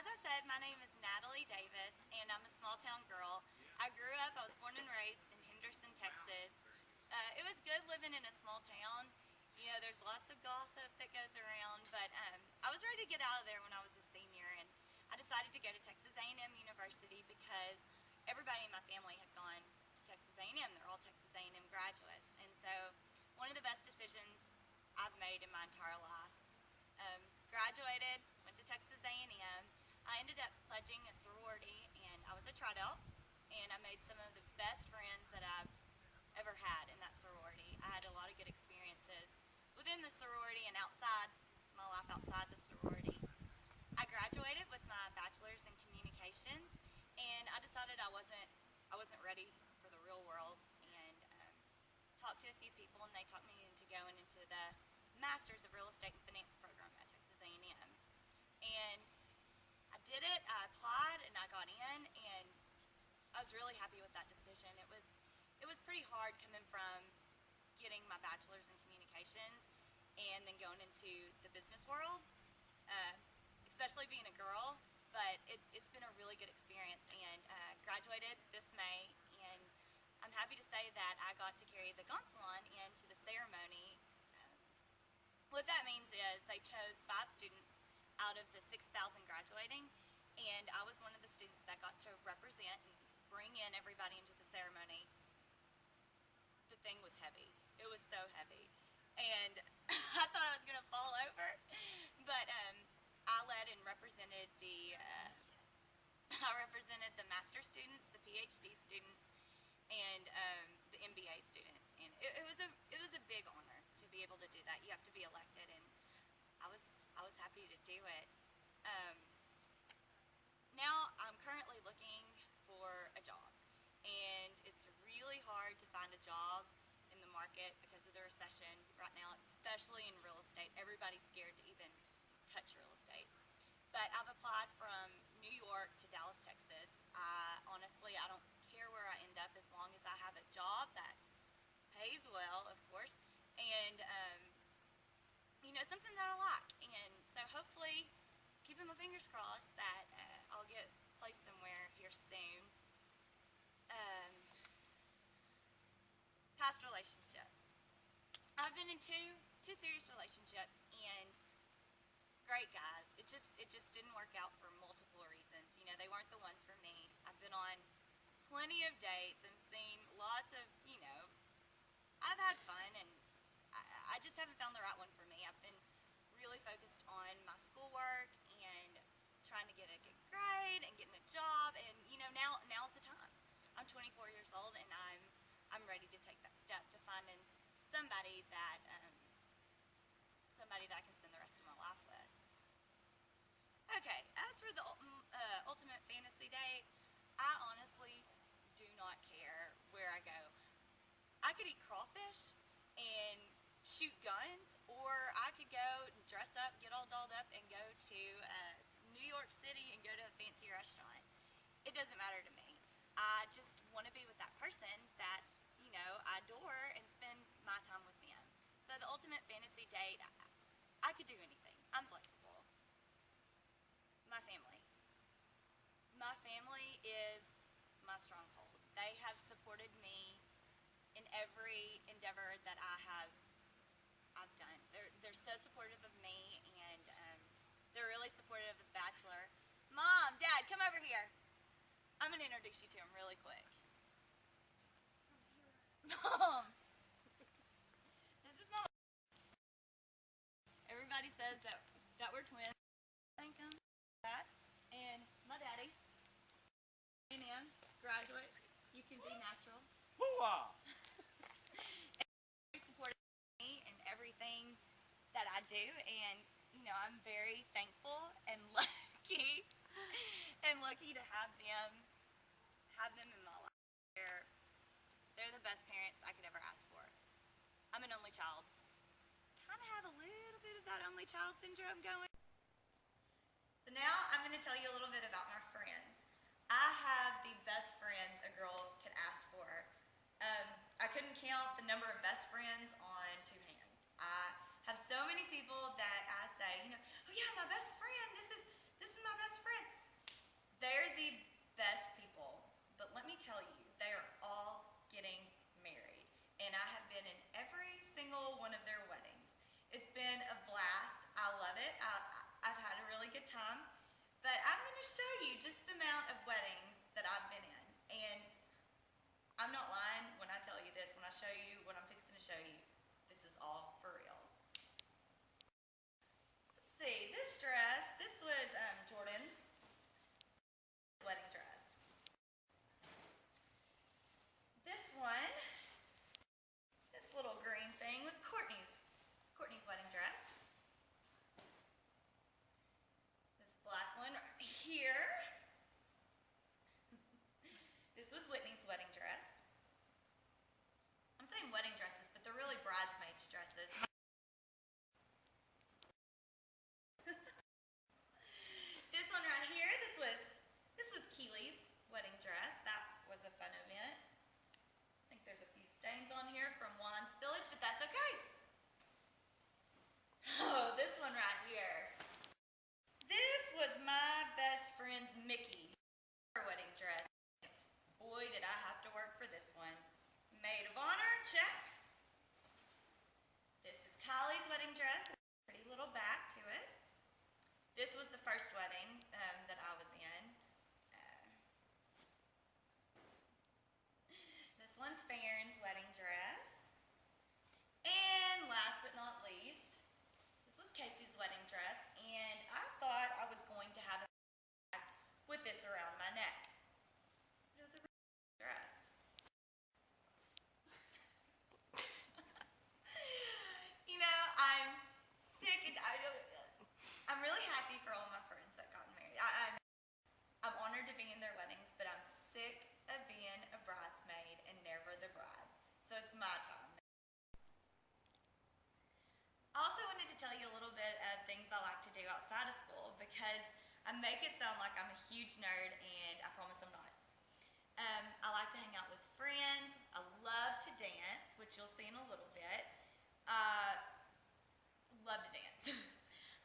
as I said, my name is Natalie Davis, and I'm a small town girl. I was born and raised in Henderson, Texas. It was good living in a small town. You know, there's lots of gossip that goes around, but I was ready to get out of there when I was a senior, and I decided to go to Texas A&M University because everybody in my family had gone to Texas A&M. They're all Texas A&M graduates, and so one of the best decisions I've made in my entire life. Graduated, went to Texas A&M. I ended up pledging a sorority, and I was a Tryout, and I made some of the best friends that I've ever had in that sorority. I had a lot of good experiences within the sorority and outside my life outside the sorority. I graduated with my bachelor's in communications, and I decided I wasn't ready for the real world, and talked to a few people, and they talked me into going into the Master's of Real Estate and Finance program at Texas A&M. And I did it, I applied, and I got in, and I was really happy with that decision. It was pretty hard coming from getting my bachelor's in communications and then going into the business world, especially being a girl, but it's been a really good experience, and graduated this May, and I'm happy to say that I got to carry the gonsalon into the ceremony. What that means is they chose 5 students out of the 6,000 graduating, and I was one of the students that got to represent and bring in everybody into the ceremony. The thing was heavy. It was so heavy, and I thought I was going to fall over, but I led and represented the master students, the PhD students, and the MBA students, and it was a big honor to be able to do that. You have to be elected, and I was happy to do it. Now I'm currently looking for a job, and it's really hard to find a job in the market because of the recession right now, especially in real estate. Everybody's scared to even touch real estate. But I've applied from New York to Dallas, Texas. Honestly, I don't care where I end up as long as I have a job that pays well, of course, and something that I like. And so hopefully, keeping my fingers crossed that I'll get placed somewhere here soon. Past relationships. I've been in two serious relationships, and great guys. It just didn't work out for multiple reasons. You know, they weren't the ones for me. I've been on plenty of dates and seen lots of, I've had fun, and I just haven't found the right one for me. I've been really focused on my schoolwork and trying to get a good grade and getting a job, and now's the time. I'm 24 years old, and I'm ready to take that step to finding somebody that I can spend the rest of my life with. Okay, as for the ultimate fantasy date, I honestly do not care where I go. I could eat crawfish and shoot guns, or I could go and dress up, get all dolled up, and go to New York City and go to a fancy restaurant. It doesn't matter to me. I just want to be with that person that, I adore and spend my time with them. So the ultimate fantasy date, I could do anything. I'm flexible. My family. My family is my stronghold. They have supported me in every endeavor that I've done. They're so supportive of me, and they're really supportive of Bachelor. Mom, Dad, come over here. I'm going to introduce you to them really quick. Mom! This is Mom. Everybody says that we're twins. Thank them for that. And my daddy. A&M graduate. You can be natural. Hoo-ah! Very supportive of me and everything that I do, and I'm very thankful and lucky to have them in my life. They're the best parents I could ever ask for. I'm an only child. Kind of have a little bit of that only child syndrome going. So now I'm going to tell you a little bit about my friends. I have the best friends a girl could ask for. I couldn't count the number of best friends on 2 hands. I have so many people that I say, oh yeah, my best friend, this is my best friend. to show you just the amount of weddings that I've been in. And I'm not lying when I tell you this, when I show you what I'm fixing to show you. This is all for real. Let's see, this dress, this was Jordan's wedding dress. This one, this little green thing was Courtney's wedding dress. This black one right here, this was Whitney's wedding dress. I'm saying wedding dresses, but they're really bridesmaids dresses. This one right here, this was Keely's wedding dress. That was a fun event. I think there's a few stains on here from wine spillage, but that's okay. Oh, this one right here. This was my best friend's Mickey, her wedding dress. Boy, did I have to work for this one. Maid of honor, check. This is Kylie's wedding dress. Pretty little back to it. This was the first wedding that I was in. This one's Farron's wedding dress. And last but not least, this was Casey's wedding dress. And I thought I was going to have a bag with this around my neck. It was a dress. You know, I'm sick and I'm really happy for all my friends that got married. I'm honored to be in their weddings, but I'm sick of being a bridesmaid and never the bride. So it's my time. I also wanted to tell you a little bit of things I like to do outside of school because I make it sound like I'm a huge nerd and I promise I'm not. I like to hang out with friends. I love to dance, which you'll see in a little bit. Love to dance.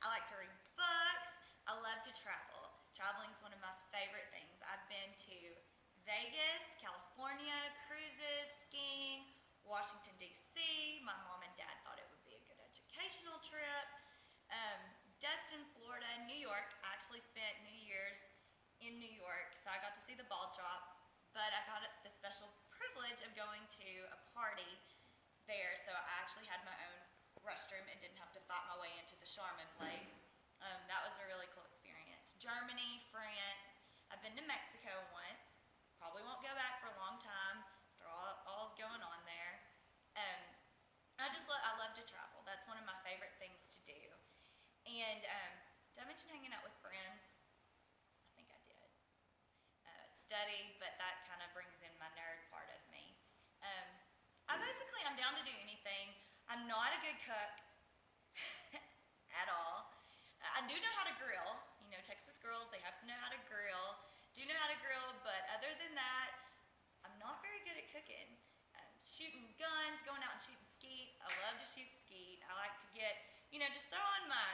I like to read books. I love to travel. Traveling is one of my favorite things. I've been to Vegas, California, cruises, skiing, Washington, D.C. My mom and dad thought it would be a good educational trip. Destin, Florida, New York. I actually spent New Year's in New York, so I got to see the ball drop, but I got the special privilege of going to a party there, so I actually had my own restroom and didn't have to fight my way into the Charmin place. That was a really cool experience. Germany, France. I've been to Mexico once. Probably won't go back for a long time after all's going on there. I love to travel. That's one of my favorite things to do. And did I mention hanging out with friends? I think I did. Study, but that kind of brings in my nerd part of me. I'm down to do anything. I'm not a good cook at all. I do know how to grill. You know, Texas girls, they have to know how to grill. Do know how to grill, but other than that, I'm not very good at cooking. Shooting guns, going out and shooting skeet. I love to shoot skeet. I like to get, just throw on my